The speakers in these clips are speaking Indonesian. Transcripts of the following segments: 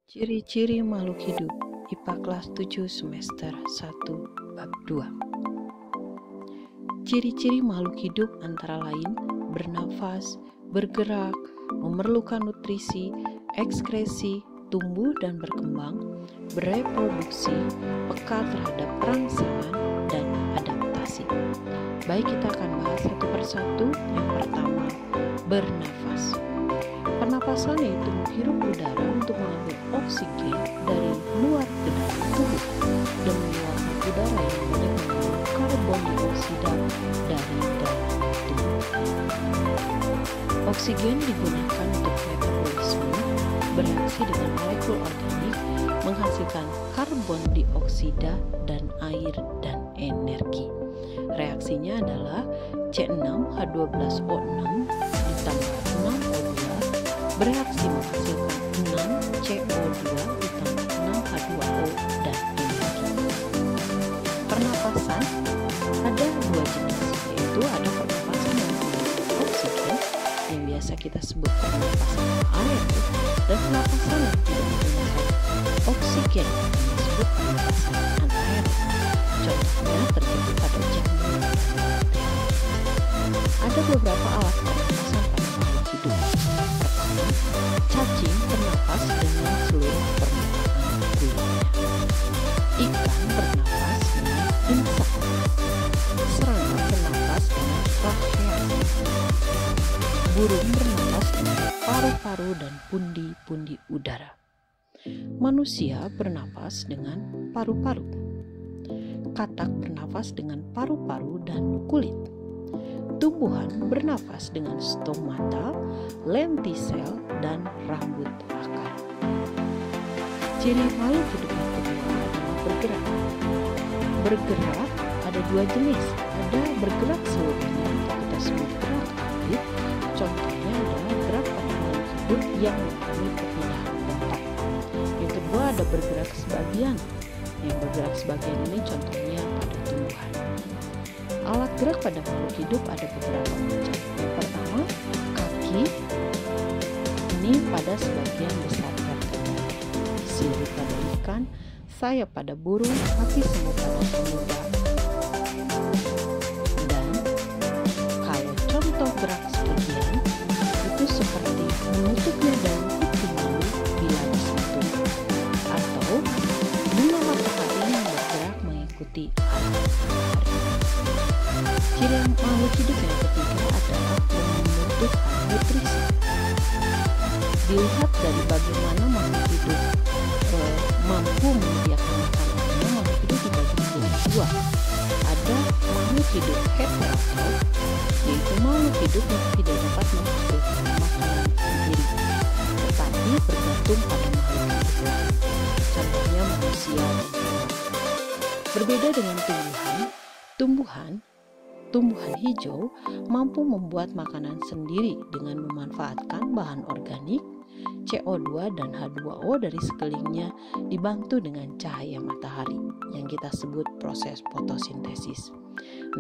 Ciri-ciri makhluk hidup IPA kelas 7 semester 1 bab 2. Ciri-ciri makhluk hidup antara lain bernafas, bergerak, memerlukan nutrisi, ekskresi, tumbuh dan berkembang, bereproduksi, peka terhadap rangsangan, dan adaptasi. Baik, kita akan bahas satu persatu. Yang pertama, bernafas. Pernapasan yaitu menghirup udara untuk mengambil oksigen dari luar ke dalam tubuh dan mengeluarkan udara yang banyak mengandung karbon dioksida dari dalam tubuh. Oksigen digunakan untuk metabolisme, bereaksi dengan molekul organik, menghasilkan karbon dioksida dan air dan energi. Reaksinya adalah C6H12O6 ditambah 6O2 bereaksi menghasilkan 6CO2 ditambah 6H2O dan energi. Pernapasan ada dua jenis, yaitu ada pernapasan yang menggunakan oksigen yang biasa kita sebut pernapasan aerob dan pernapasan yang tidak menggunakan oksigen yang disebut pernapasan anaerob. Contohnya terjadi pada jamur. Ada beberapa alat pernapasan pada makhluk hidup. Pertama, cacing bernapas dengan seluruh permukaan kulitnya. Ikan bernapas dengan insang. Serangga bernapas dengan tracheum. Burung bernapas dengan paru-paru dan pundi-pundi udara. Manusia bernapas dengan paru-paru. Katak bernapas dengan paru-paru dan kulit. Tumbuhan bernapas dengan stomata, lentisel, dan rambut akar. Ciri makhluk hidup yang kedua adalah bergerak. Bergerak ada dua jenis. Ada bergerak seluruhnya atau kita sebut gerak aktif. Contohnya adalah gerak pada makhluk hidup yang mengalami perpindahan bentak. Yang kedua ada bergerak sebagian. Yang bergerak sebagian ini contohnya pada tumbuhan. Alat gerak pada makhluk hidup ada beberapa macam. Yang pertama, kaki. Ini pada sebagian besar vertebrata. Sirip pada ikan, sayap pada burung, kaki semut pada amoeba. Dan kalau contoh gerak sebagian itu seperti menutupnya daun kuping malu bila disentuh, atau bunga matahari yang bergerak mengikuti arah matahari. Ciri makhluk hidup yang ketiga adalah membutuhkan nutrisi. Dilihat dari bagaimana makhluk hidup mampu menyediakan makanannya, makhluk hidup dibagi menjadi dua. Ada makhluk hidup heterotrof, yaitu makhluk hidup yang tidak dapat menghasilkan makanan sendiri, tetapi bergantung pada makhluk hidup lain. Contohnya manusia dan hewan. Berbeda dengan tumbuhan hijau mampu membuat makanan sendiri dengan memanfaatkan bahan organik, CO2 dan H2O dari sekelilingnya dibantu dengan cahaya matahari yang kita sebut proses fotosintesis.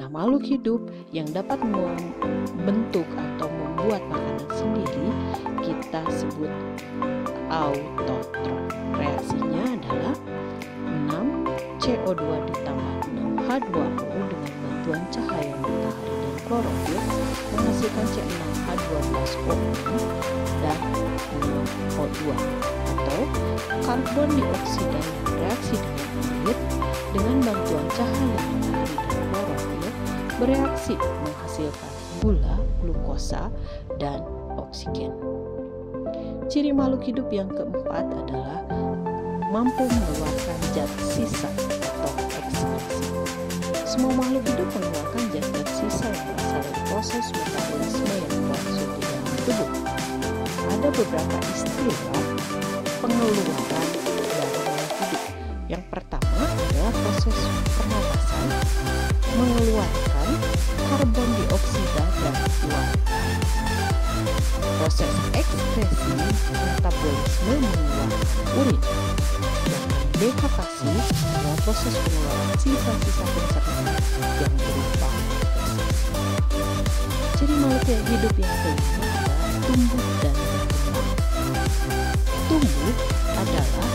Nah, makhluk hidup yang dapat membentuk atau membuat makanan sendiri kita sebut autotron. Reaksinya adalah 6CO2 ditambah 6H2O dengan bantuan cahaya matahari dan klorofil menghasilkan C6H12O6 dan 6O2, atau karbon dioksida yang bereaksi dengan air dengan bantuan cahaya matahari dan klorofil bereaksi menghasilkan gula, glukosa, dan oksigen. Ciri makhluk hidup yang keempat adalah mampu mengeluarkan zat sisa atau ekskresi. Semua makhluk hidup mengeluarkan zat-zat sisa yang berasal dari proses metabolisme yang berlangsung di dalam tubuh. Ada beberapa istilah pengeluaran dari makhluk hidup. Yang pertama adalah proses pernapasan mengeluarkan karbon dioksida dari luar. Proses ekskresi metabolisme mengeluarkan urin. Defekasi adalah proses pengeluaran sisa-sisa pencernaan yang berupa feses. Ciri makhluk hidup yang kelima adalah tumbuh dan berkembang. Tumbuh adalah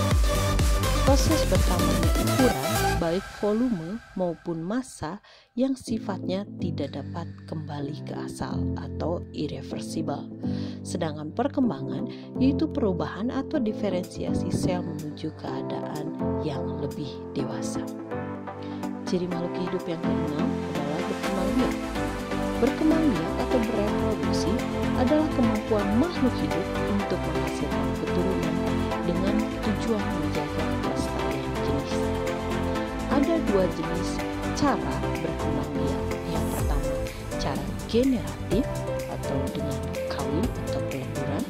Proses pertamanya ukuran, baik volume maupun massa yang sifatnya tidak dapat kembali ke asal atau irreversible. Sedangkan perkembangan yaitu perubahan atau diferensiasi sel menuju keadaan yang lebih dewasa. Ciri makhluk hidup yang keenam adalah berkembang biak. Berkembang biak atau bereproduksi adalah kemampuan makhluk hidup untuk menghasilkan keturunan dengan tujuan menjaga kelestarian jenis. Ada dua jenis cara berkembang biak. Yang pertama, cara generatif atau dengan kawin atau peleburan,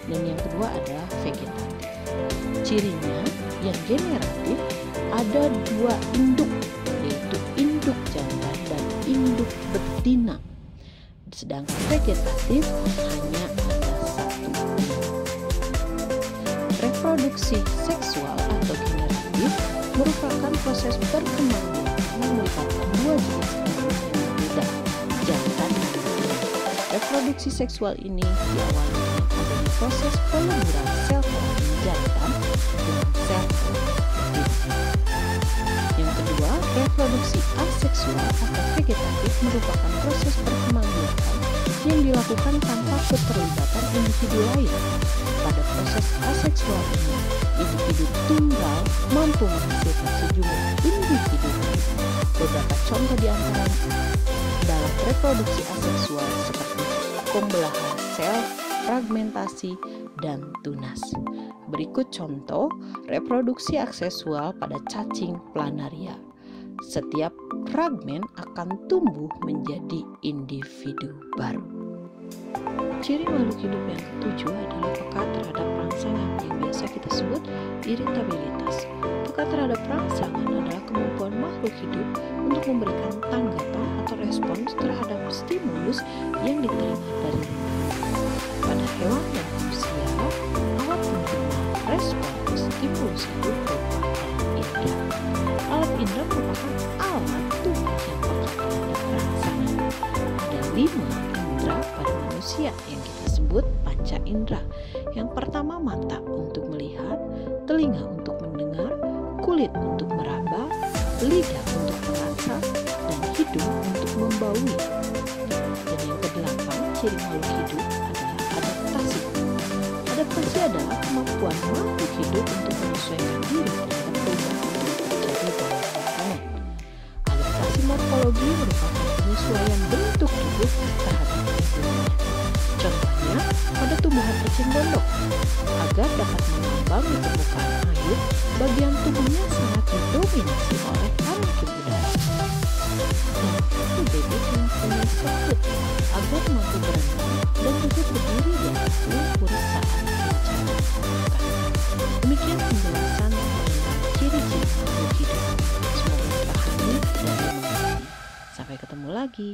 dan yang kedua adalah vegetatif. Cirinya, yang generatif ada dua induk, yaitu induk jantan dan induk betina. Sedangkan vegetatif hanya ada satu. Reproduksi seksual atau generatif merupakan proses perkembangbiakan yang melibatkan dua jenis kelamin yang berbeda, jantan dan betina. Reproduksi seksual ini diawali dengan adanya proses peleburan sel kelamin jantan dengan sel kelamin betina. Yang kedua, reproduksi aseksual atau vegetatif merupakan proses perkembangbiakan yang dilakukan tanpa keterlibatan individu lain. Pada proses aseksual ini, individu tunggal mampu menghasilkan sejumlah individu. Beberapa contoh di antara dalam reproduksi aseksual seperti pembelahan sel, fragmentasi, dan tunas. Berikut contoh reproduksi aseksual pada cacing planaria. Setiap fragmen akan tumbuh menjadi individu baru. Ciri makhluk hidup yang ketujuh adalah peka terhadap rangsangan yang biasa kita sebut iritabilitas. Peka terhadap rangsangan adalah kemampuan makhluk hidup untuk memberikan tanggapan atau respons terhadap stimulus yang diterima dari lingkungan. Pada hewan dan manusia, alat penerima respons stimulus itu berupa alat indera. Alat indera merupakan alat tubuh yang peka terhadap rangsangan. Ada 5 indera pada manusia yang kita sebut panca indera. Yang pertama, mata untuk melihat, telinga untuk mendengar, kulit untuk meraba, lidah untuk merasa, dan hidung untuk membaui. Dan yang kedelapan, ciri makhluk hidup adalah adaptasi. Adaptasi adalah kemampuan makhluk hidup untuk menyesuaikan diri terhadap perubahan yang terjadi dalam lingkungan. Adaptasi morfologi merupakan penyesuaian bentuk tubuh terhadap lingkungan. Contohnya, pada tumbuhan eceng gondok, agar dapat mengambang di permukaan air, bagian tubuhnya sangat didominasi oleh parenkim udara. Dan bebek mempunyai sekut agar mampu berenang dan juga berdiri di atas lumpur saat bencana. Demikian penjelasan mengenai ciri-ciri makhluk hidup. Semoga dipahami dan dimengerti. Sampai ketemu lagi.